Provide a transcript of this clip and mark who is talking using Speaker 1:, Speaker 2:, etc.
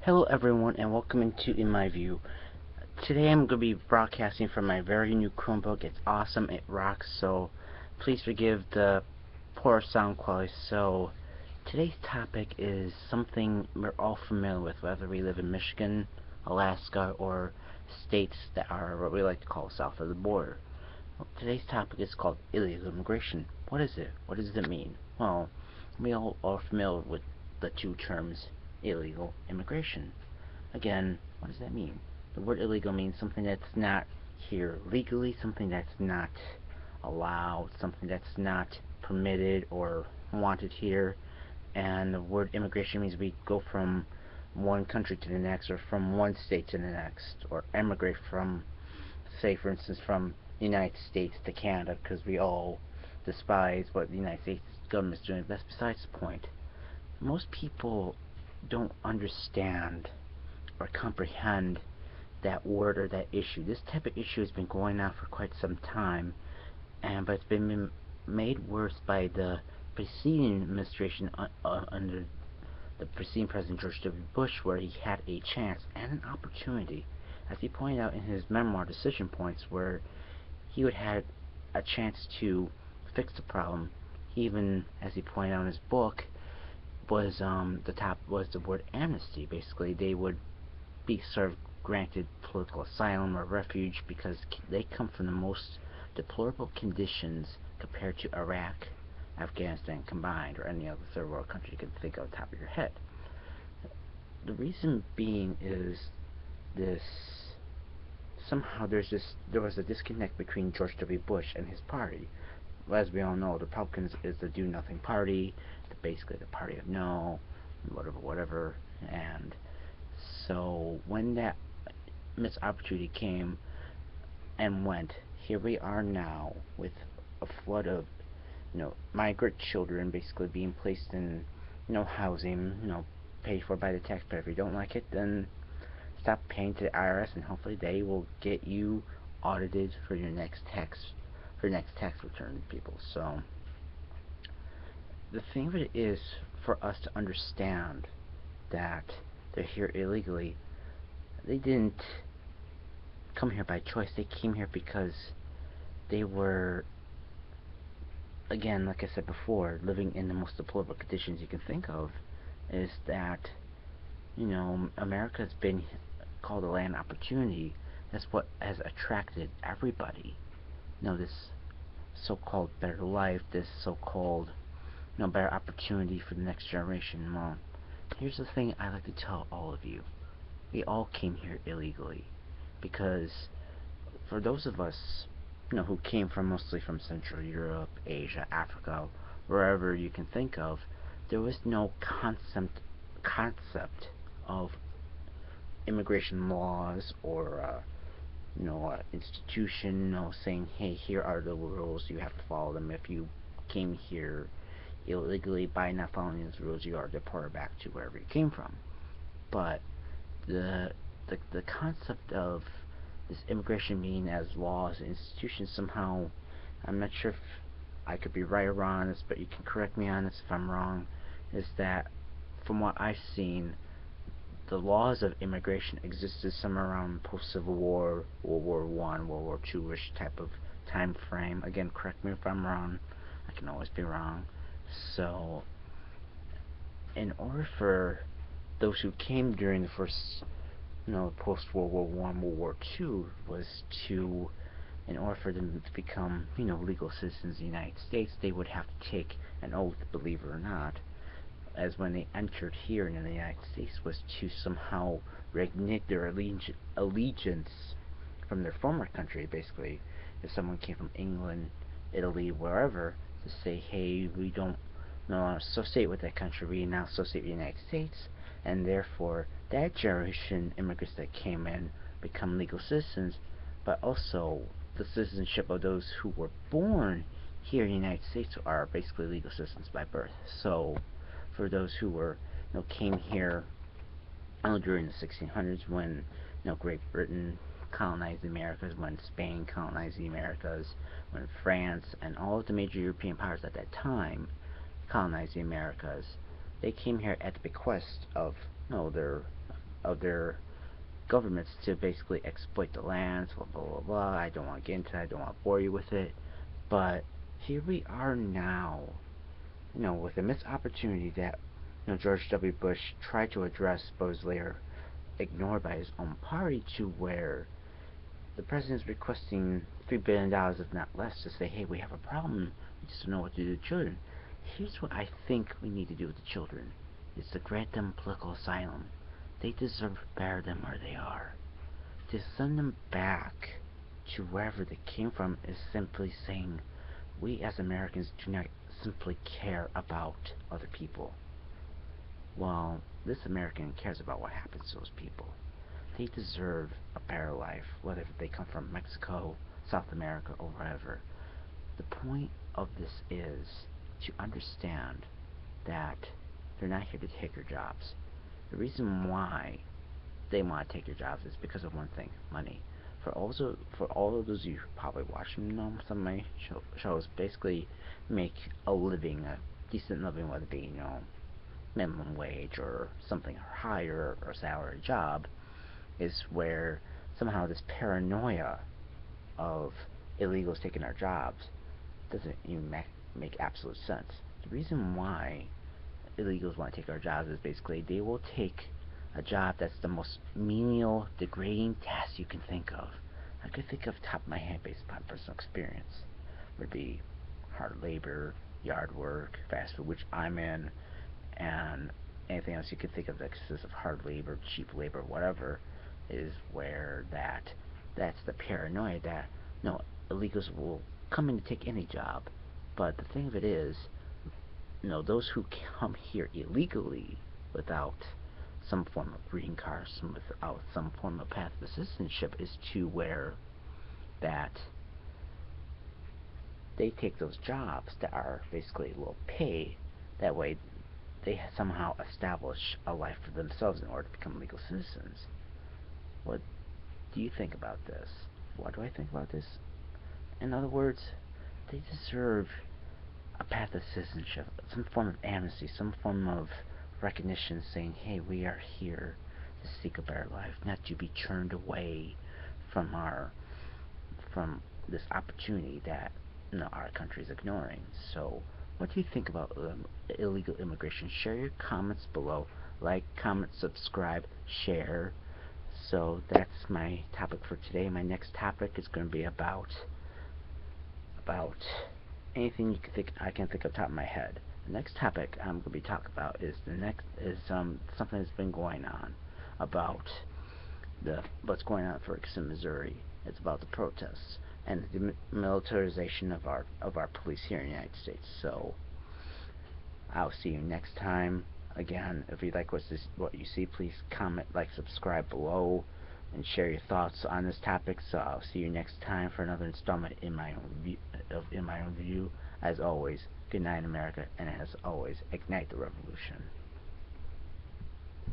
Speaker 1: Hello everyone and welcome into In My View. Today I'm going to be broadcasting from my very new Chromebook. It's awesome, it rocks, so please forgive the poor sound quality. So today's topic is something we're all familiar with, whether we live in Michigan, Alaska, or states that are what we like to call south of the border. Today's topic is called illegal immigration. What is it? What does it mean? Well, we all are familiar with the two terms illegal immigration. Again, what does that mean? The word illegal means something that's not here legally, something that's not allowed, something that's not permitted or wanted here. And the word immigration means we go from one country to the next, or from one state to the next, or emigrate from, say, for instance, from the United States to Canada, because we all despise what the United States government is doing. That's besides the point. Most people don't understand or comprehend that word or that issue. This type of issue has been going on for quite some time, but it's been made worse by the preceding administration under the preceding President George W. Bush, where he had a chance and an opportunity, as he pointed out in his memoir Decision Points, where he would have a chance to fix the problem. He even, as he pointed out in his book, was the word amnesty. Basically, they would be sort of granted political asylum or refuge because they come from the most deplorable conditions compared to Iraq, Afghanistan combined, or any other third world country you can think of on top of your head. The reason being is this: somehow there was a disconnect between George W. Bush and his party. As we all know, the Republicans is the do nothing party, basically the party of no, whatever. And so when that missed opportunity came and went, here we are now with a flood of migrant children basically being placed in housing, paid for by the taxpayer. If you don't like it, then stop paying to the IRS, and hopefully they will get you audited for your next tax return, people. So the thing of it is, for us to understand that they're here illegally, they didn't come here by choice. They came here because they were, again, like I said before, living in the most deplorable conditions you can think of. Is that America's been called a land of opportunity. That's what has attracted everybody. This so-called better life, this so-called better opportunity for the next generation. Well, here's the thing I like to tell all of you: we all came here illegally, because for those of us who came from mostly from Central Europe, Asia, Africa, wherever you can think of, there was no concept of immigration laws or institution saying, hey, here are the rules, you have to follow them. If you came here illegally by not following these rules, you are deported back to wherever you came from. But the concept of this immigration being as laws and institutions, somehow, I'm not sure if I could be right or wrong on this, but you can correct me on this if I'm wrong, is that from what I've seen, the laws of immigration existed somewhere around post-Civil War, World War One, World War Two-ish type of time frame. Again, correct me if I'm wrong. I can always be wrong. So, in order for those who came during the first, post World War One, World War Two, was to, in order for them to become, legal citizens of the United States, they would have to take an oath, believe it or not, as when they entered here in the United States, was to somehow reignite their allegiance from their former country. Basically, if someone came from England, Italy, wherever, to say, hey, we don't associate with that country, we now associate with the United States, and therefore that generation immigrants that came in become legal citizens, but also the citizenship of those who were born here in the United States are basically legal citizens by birth. So for those who were came here during the 1600s, when Great Britain colonized the Americas, when Spain colonized the Americas, when France and all of the major European powers at that time colonized the Americas, they came here at the bequest of their of their governments to basically exploit the lands, blah blah blah blah. I don't want to get into it, I don't want to bore you with it, but here we are now, with a missed opportunity that George W. Bush tried to address, but was later ignored by his own party, to where the president is requesting $3 billion, if not less, to say, hey, we have a problem, we just don't know what to do with children. Here's what I think we need to do with the children, is to grant them political asylum. They deserve better than where they are. To send them back to wherever they came from is simply saying, we as Americans do not simply care about other people. Well, this American cares about what happens to those people. They deserve a better life, whether they come from Mexico, South America, or wherever. The point of this is to understand that they're not here to take your jobs. The reason why they want to take your jobs is because of one thing: money. For all of those of you who probably watch some of my shows, basically make a living, a decent living, whether it be minimum wage or something higher or salary job, is where somehow this paranoia of illegals taking our jobs doesn't even make absolute sense. The reason why illegals want to take our jobs is basically they will take a job that's the most menial, degrading task you can think of. I could think of top of my head based upon personal experience. Would be hard labor, yard work, fast food, which I'm in, and anything else you could think of that consists of hard labor, cheap labor, whatever, is where that's the paranoia that no, illegals will come in to take any job. But the thing of it is, those who come here illegally without some form of green card, without some form of path of citizenship, is to where that they take those jobs that are basically low pay. That way they somehow establish a life for themselves in order to become legal citizens. What do you think about this? What do I think about this? In other words, they deserve a path of citizenship, some form of amnesty, some form of recognition saying, hey, we are here to seek a better life, not to be turned away from this opportunity that our country is ignoring. So what do you think about illegal immigration? Share your comments below. Like, comment, subscribe, share. So that's my topic for today. My next topic is going to be about anything I can think of top of my head. The next topic I'm going to be talking about is something that's been going on about what's going on in Ferguson, Missouri. It's about the protests and the militarization of our police here in the United States. So I'll see you next time. Again, if you like what you see, please comment, like, subscribe below, and share your thoughts on this topic. So I'll see you next time for another installment in my own view. As always, good night, America, and as always, ignite the revolution.